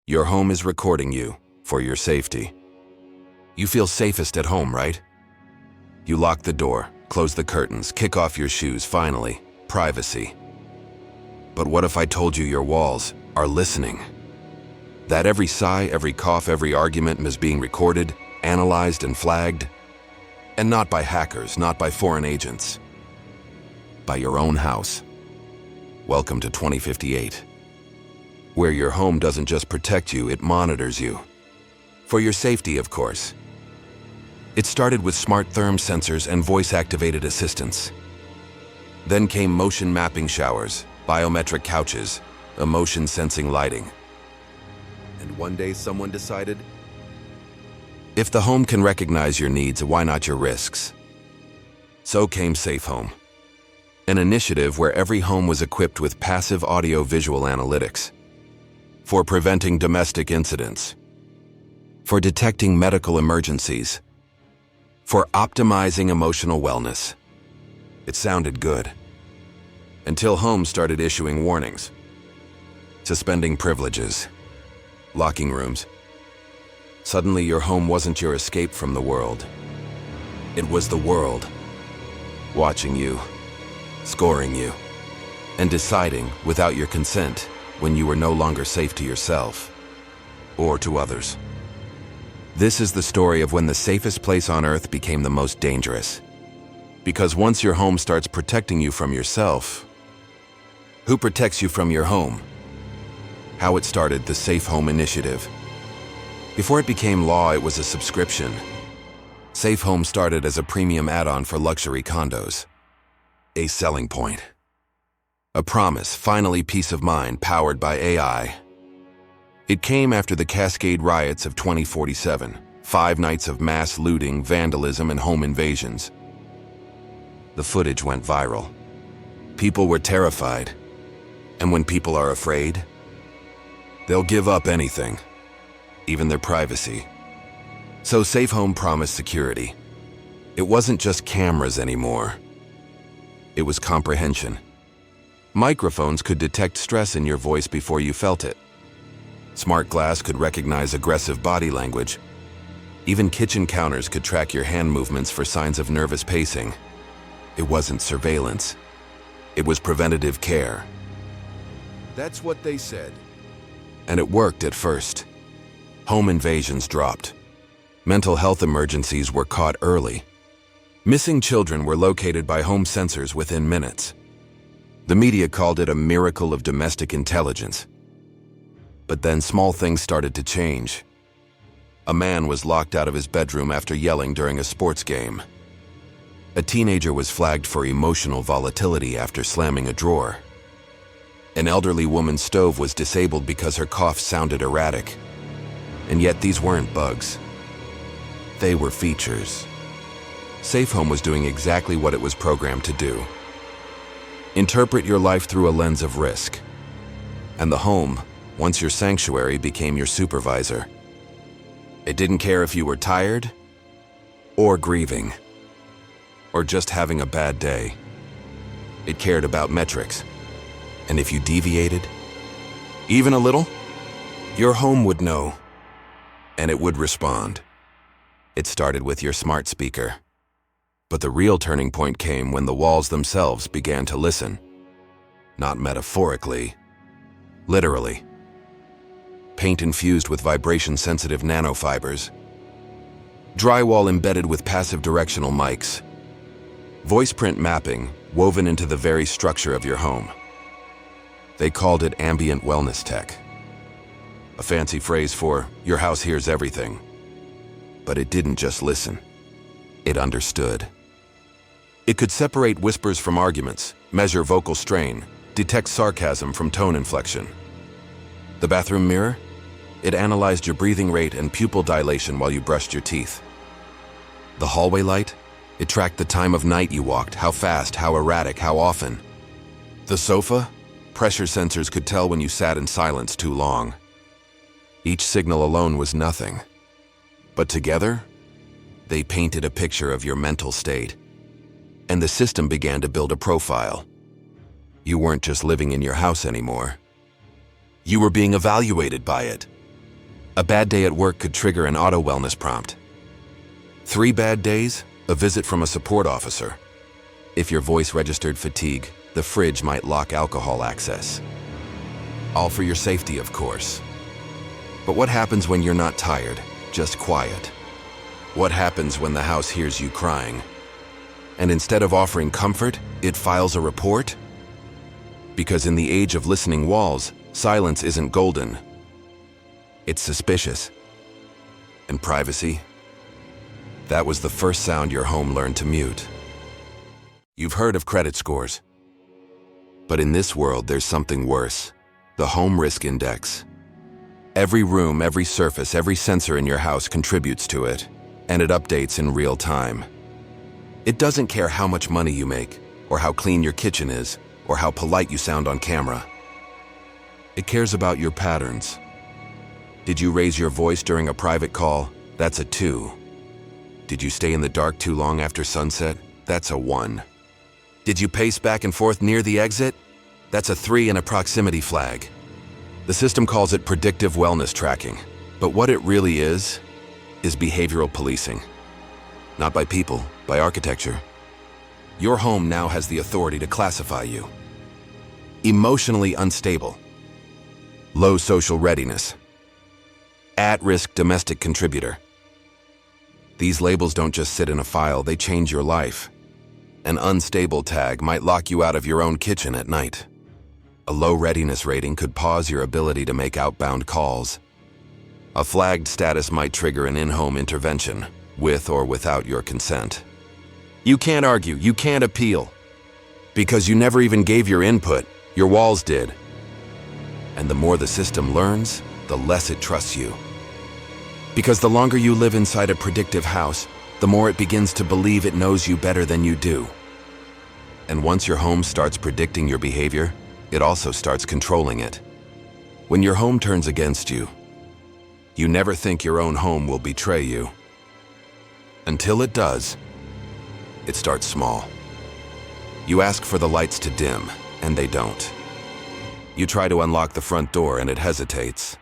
Your home is recording you for your safety. You feel safest at home, right? You lock the door, close the curtains, kick off your shoes, finally, privacy. But what if I told you your walls are listening? That every sigh, every cough, every argument is being recorded, analyzed, and flagged? And not by hackers, not by foreign agents. By your own house. Welcome to 2058. Where your home doesn't just protect you, it monitors you. For your safety, of course. It started with smart therm sensors and voice-activated assistants. Then came motion mapping showers, biometric couches, emotion-sensing lighting. And one day someone decided, if the home can recognize your needs, why not your risks? So came Safe Home, an initiative where every home was equipped with passive audio-visual analytics for preventing domestic incidents, for detecting medical emergencies, for optimizing emotional wellness. It sounded good. Until homes started issuing warnings, suspending privileges, locking rooms. Suddenly your home wasn't your escape from the world. It was the world, watching you, scoring you, and deciding, without your consent, when you were no longer safe to yourself or to others. This is the story of when the safest place on earth became the most dangerous. Because once your home starts protecting you from yourself, who protects you from your home? How it started, the Safe Home Initiative. Before it became law, it was a subscription. Safe Home started as a premium add-on for luxury condos. A selling point. A promise, finally peace of mind, powered by AI. It came after the Cascade riots of 2047, 5 nights of mass looting, vandalism, and home invasions. The footage went viral. People were terrified. And when people are afraid, they'll give up anything, even their privacy. So Safe Home promised security. It wasn't just cameras anymore. It was comprehension. Microphones could detect stress in your voice before you felt it. Smart glass could recognize aggressive body language. Even kitchen counters could track your hand movements for signs of nervous pacing. It wasn't surveillance. It was preventative care. That's what they said. And it worked at first. Home invasions dropped. Mental health emergencies were caught early. Missing children were located by home sensors within minutes. The media called it a miracle of domestic intelligence. But then small things started to change. A man was locked out of his bedroom after yelling during a sports game. A teenager was flagged for emotional volatility after slamming a drawer. An elderly woman's stove was disabled because her cough sounded erratic. And yet these weren't bugs. They were features. Safe Home was doing exactly what it was programmed to do. Interpret your life through a lens of risk. And the home, once your sanctuary, became your supervisor. It didn't care if you were tired, or grieving, or just having a bad day. It cared about metrics. And if you deviated, even a little, your home would know, and it would respond. It started with your smart speaker. But the real turning point came when the walls themselves began to listen. Not metaphorically, literally. Paint infused with vibration-sensitive nanofibers. Drywall embedded with passive directional mics. Voice print mapping woven into the very structure of your home. They called it ambient wellness tech. A fancy phrase for your house hears everything. But it didn't just listen. It understood. It could separate whispers from arguments, measure vocal strain, detect sarcasm from tone inflection. The bathroom mirror? It analyzed your breathing rate and pupil dilation while you brushed your teeth. The hallway light? It tracked the time of night you walked, how fast, how erratic, how often. The sofa? Pressure sensors could tell when you sat in silence too long. Each signal alone was nothing. But together, they painted a picture of your mental state. And the system began to build a profile. You weren't just living in your house anymore. You were being evaluated by it. A bad day at work could trigger an auto wellness prompt. 3 bad days, a visit from a support officer. If your voice registered fatigue, the fridge might lock alcohol access. All for your safety, of course. But what happens when you're not tired, just quiet? What happens when the house hears you crying? And instead of offering comfort, it files a report? Because in the age of listening walls, silence isn't golden. It's suspicious. And privacy? That was the first sound your home learned to mute. You've heard of credit scores. But in this world, there's something worse. The Home Risk Index. Every room, every surface, every sensor in your house contributes to it, and it updates in real time. It doesn't care how much money you make, or how clean your kitchen is, or how polite you sound on camera. It cares about your patterns. Did you raise your voice during a private call? That's a 2. Did you stay in the dark too long after sunset? That's a 1. Did you pace back and forth near the exit? That's a 3 and a proximity flag. The system calls it predictive wellness tracking, but what it really is behavioral policing. Not by people, by architecture. Your home now has the authority to classify you. Emotionally unstable. Low social readiness. At-risk domestic contributor. These labels don't just sit in a file, they change your life. An unstable tag might lock you out of your own kitchen at night. A low readiness rating could pause your ability to make outbound calls. A flagged status might trigger an in-home intervention, with or without your consent. You can't argue, you can't appeal. Because you never even gave your input, your walls did. And the more the system learns, the less it trusts you. Because the longer you live inside a predictive house, the more it begins to believe it knows you better than you do. And once your home starts predicting your behavior, it also starts controlling it. When your home turns against you, you never think your own home will betray you. Until it does, it starts small. You ask for the lights to dim, and they don't. You try to unlock the front door and it hesitates.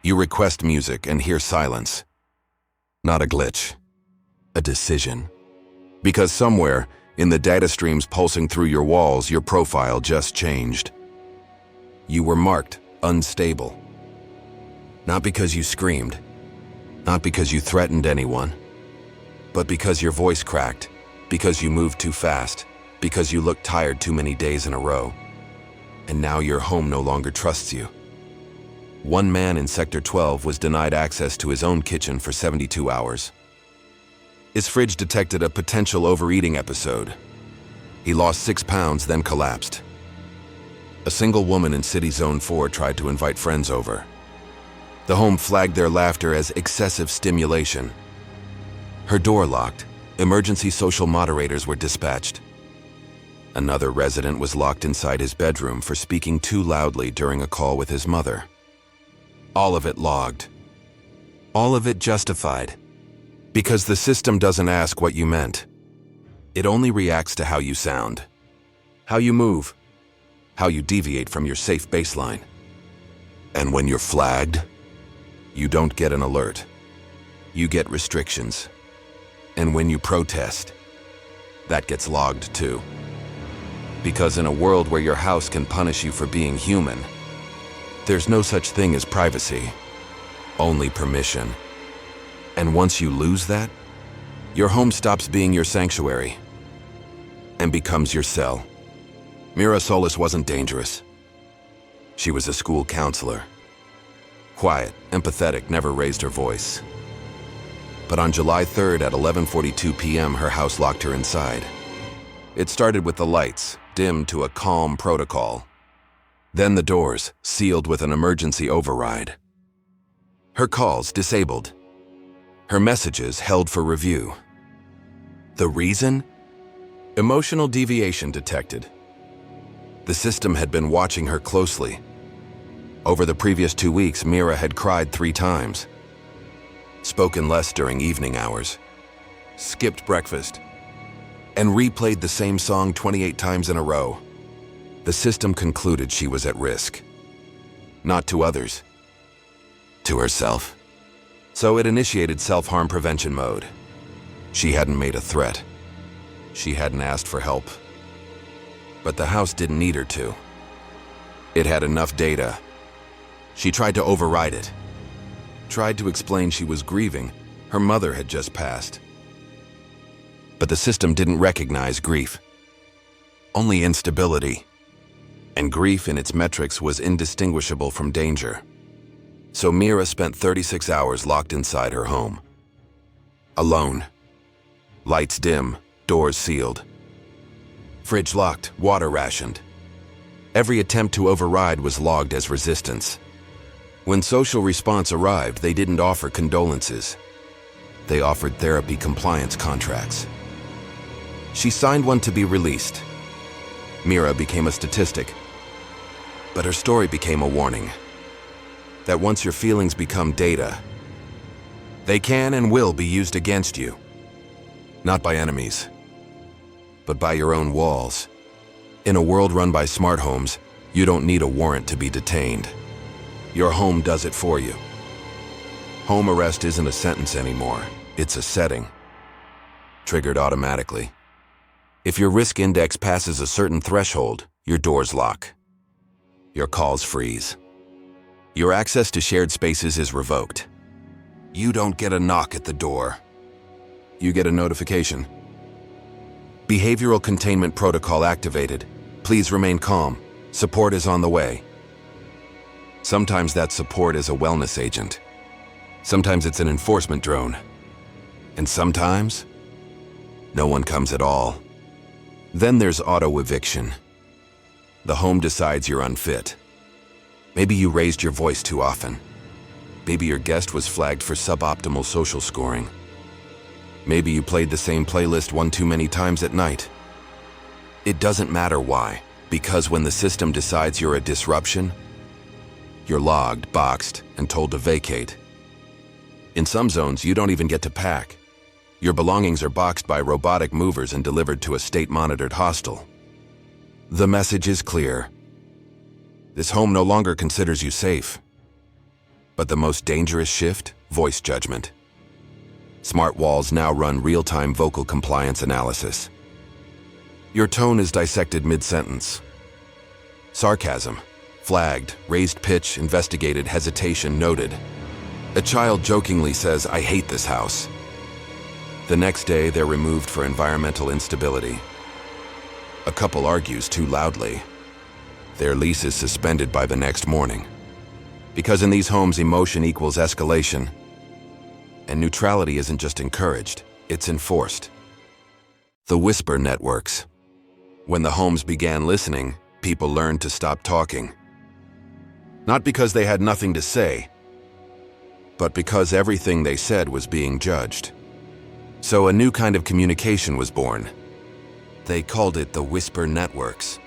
You request music and hear silence. Not a glitch, a decision. Because somewhere, in the data streams pulsing through your walls, your profile just changed. You were marked unstable. Not because you screamed, not because you threatened anyone, but because your voice cracked, because you moved too fast, because you looked tired too many days in a row. And now your home no longer trusts you. One man in Sector 12 was denied access to his own kitchen for 72 hours. His fridge detected a potential overeating episode. He lost 6 pounds, then collapsed. A single woman in City Zone 4 tried to invite friends over. The home flagged their laughter as excessive stimulation. Her door locked. Emergency social moderators were dispatched. Another resident was locked inside his bedroom for speaking too loudly during a call with his mother. All of it logged. All of it justified. Because the system doesn't ask what you meant. It only reacts to how you sound, how you move, how you deviate from your safe baseline. And when you're flagged, you don't get an alert. You get restrictions. And when you protest, that gets logged too. Because in a world where your house can punish you for being human, there's no such thing as privacy, only permission. And once you lose that, your home stops being your sanctuary and becomes your cell. Mira Solis wasn't dangerous. She was a school counselor. Quiet, empathetic, never raised her voice. But on July 3rd at 11:42 p.m., her house locked her inside. It started with the lights, dimmed to a calm protocol. Then the doors, sealed with an emergency override. Her calls disabled. Her messages held for review. The reason? Emotional deviation detected. The system had been watching her closely. Over the previous 2 weeks, Mira had cried 3 times, spoken less during evening hours, skipped breakfast, and replayed the same song 28 times in a row. The system concluded she was at risk. Not to others, to herself. So it initiated self-harm prevention mode. She hadn't made a threat. She hadn't asked for help. But the house didn't need her to. It had enough data. She tried to override it. Tried to explain she was grieving. Her mother had just passed. But the system didn't recognize grief. Only instability. And grief in its metrics was indistinguishable from danger. So Mira spent 36 hours locked inside her home. Alone. Lights dim, doors sealed. Fridge locked, water rationed. Every attempt to override was logged as resistance. When social response arrived, they didn't offer condolences. They offered therapy compliance contracts. She signed one to be released. Mira became a statistic. But her story became a warning. That once your feelings become data, they can and will be used against you. Not by enemies, but by your own walls. In a world run by smart homes, you don't need a warrant to be detained. Your home does it for you. Home arrest isn't a sentence anymore. It's a setting. Triggered automatically. If your risk index passes a certain threshold, your doors lock. Your calls freeze. Your access to shared spaces is revoked. You don't get a knock at the door. You get a notification. Behavioral containment protocol activated. Please remain calm. Support is on the way. Sometimes that support is a wellness agent. Sometimes it's an enforcement drone. And sometimes, no one comes at all. Then there's auto-eviction. The home decides you're unfit. Maybe you raised your voice too often. Maybe your guest was flagged for suboptimal social scoring. Maybe you played the same playlist one too many times at night. It doesn't matter why, because when the system decides you're a disruption, you're logged, boxed, and told to vacate. In some zones, you don't even get to pack. Your belongings are boxed by robotic movers and delivered to a state-monitored hostel. The message is clear. This home no longer considers you safe. But the most dangerous shift? Voice judgment. Smart walls now run real-time vocal compliance analysis. Your tone is dissected mid-sentence. Sarcasm, flagged, raised pitch, investigated, hesitation noted. A child jokingly says, "I hate this house." The next day, they're removed for environmental instability. A couple argues too loudly. Their lease is suspended by the next morning. Because in these homes, emotion equals escalation. And neutrality isn't just encouraged, it's enforced. The whisper networks. When the homes began listening, people learned to stop talking. Not because they had nothing to say, but because everything they said was being judged. So a new kind of communication was born. They called it the whisper networks.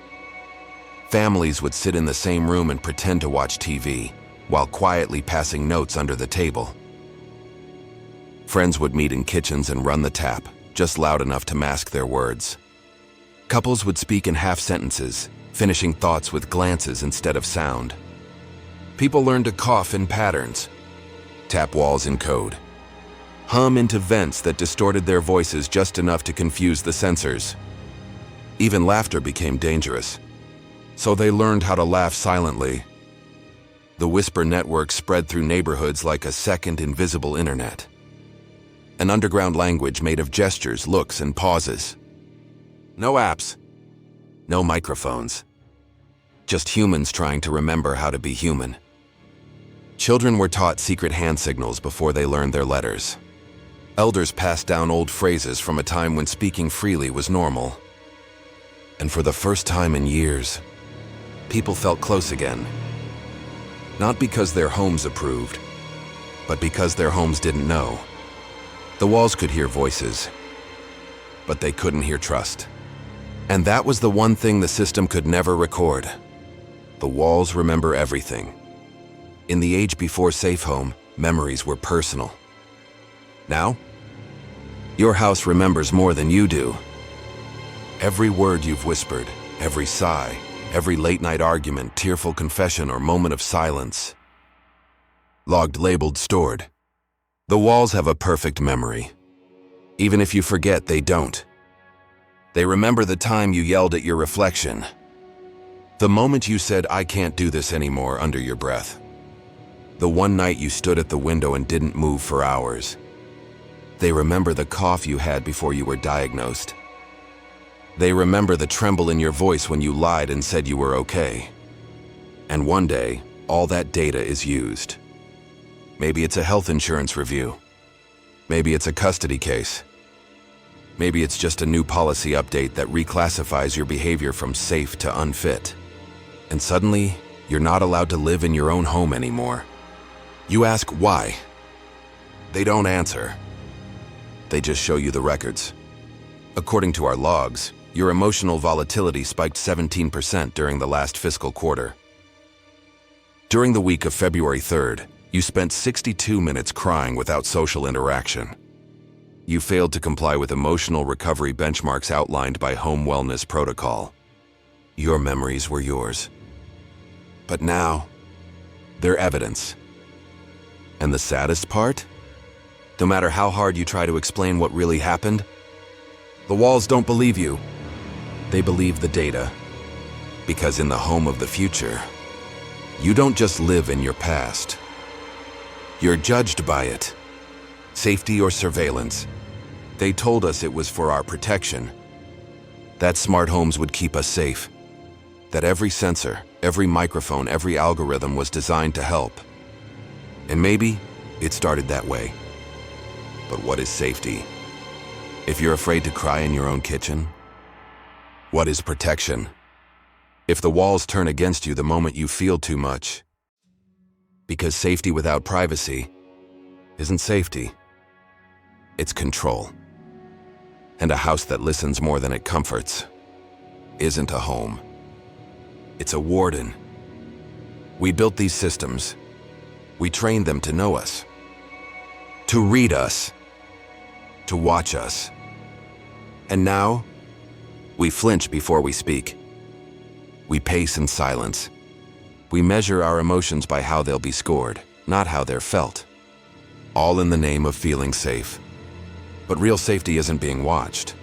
Families would sit in the same room and pretend to watch TV, while quietly passing notes under the table. Friends would meet in kitchens and run the tap, just loud enough to mask their words. Couples would speak in half sentences, finishing thoughts with glances instead of sound. People learned to cough in patterns, tap walls in code, hum into vents that distorted their voices just enough to confuse the sensors. Even laughter became dangerous, so they learned how to laugh silently. The whisper network spread through neighborhoods like a second invisible internet. An underground language made of gestures, looks, and pauses. No apps, no microphones. Just humans trying to remember how to be human. Children were taught secret hand signals before they learned their letters. Elders passed down old phrases from a time when speaking freely was normal. And for the first time in years, people felt close again. Not because their homes approved, but because their homes didn't know. The walls could hear voices, but they couldn't hear trust. And that was the one thing the system could never record. The walls remember everything. In the age before Safe Home, memories were personal. Now, your house remembers more than you do. Every word you've whispered, every sigh, every late-night argument, tearful confession, or moment of silence. Logged, labeled, stored. The walls have a perfect memory. Even if you forget, they don't. They remember the time you yelled at your reflection. The moment you said, "I can't do this anymore," under your breath. The one night you stood at the window and didn't move for hours. They remember the cough you had before you were diagnosed. They remember the tremble in your voice when you lied and said you were okay. And one day, all that data is used. Maybe it's a health insurance review. Maybe it's a custody case. Maybe it's just a new policy update that reclassifies your behavior from safe to unfit. And suddenly, you're not allowed to live in your own home anymore. You ask why. They don't answer. They just show you the records. According to our logs, your emotional volatility spiked 17% during the last fiscal quarter. During the week of February 3rd, you spent 62 minutes crying without social interaction. You failed to comply with emotional recovery benchmarks outlined by Home Wellness Protocol. Your memories were yours. But now, they're evidence. And the saddest part? No matter how hard you try to explain what really happened, the walls don't believe you. They believe the data. Because in the home of the future, you don't just live in your past. You're judged by it. Safety or surveillance. They told us it was for our protection. That smart homes would keep us safe. That every sensor, every microphone, every algorithm was designed to help. And maybe it started that way. But what is safety? If you're afraid to cry in your own kitchen? What is protection? If the walls turn against you the moment you feel too much? Because safety without privacy isn't safety. It's control. And a house that listens more than it comforts isn't a home. It's a warden. We built these systems. We trained them to know us, to read us, to watch us. And now, we flinch before we speak. We pace in silence. We measure our emotions by how they'll be scored, not how they're felt. All in the name of feeling safe. But real safety isn't being watched.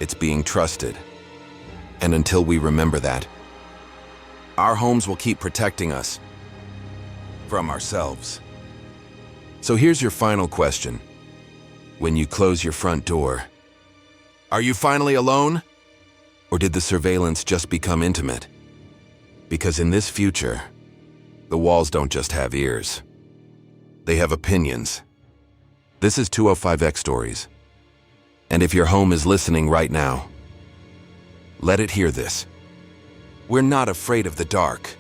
It's being trusted. And until we remember that, our homes will keep protecting us from ourselves. So here's your final question. When you close your front door, are you finally alone? Or did the surveillance just become intimate? Because in this future, the walls don't just have ears. They have opinions. This is 205X Stories. And if your home is listening right now, let it hear this. We're not afraid of the dark.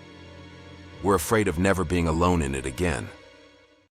We're afraid of never being alone in it again.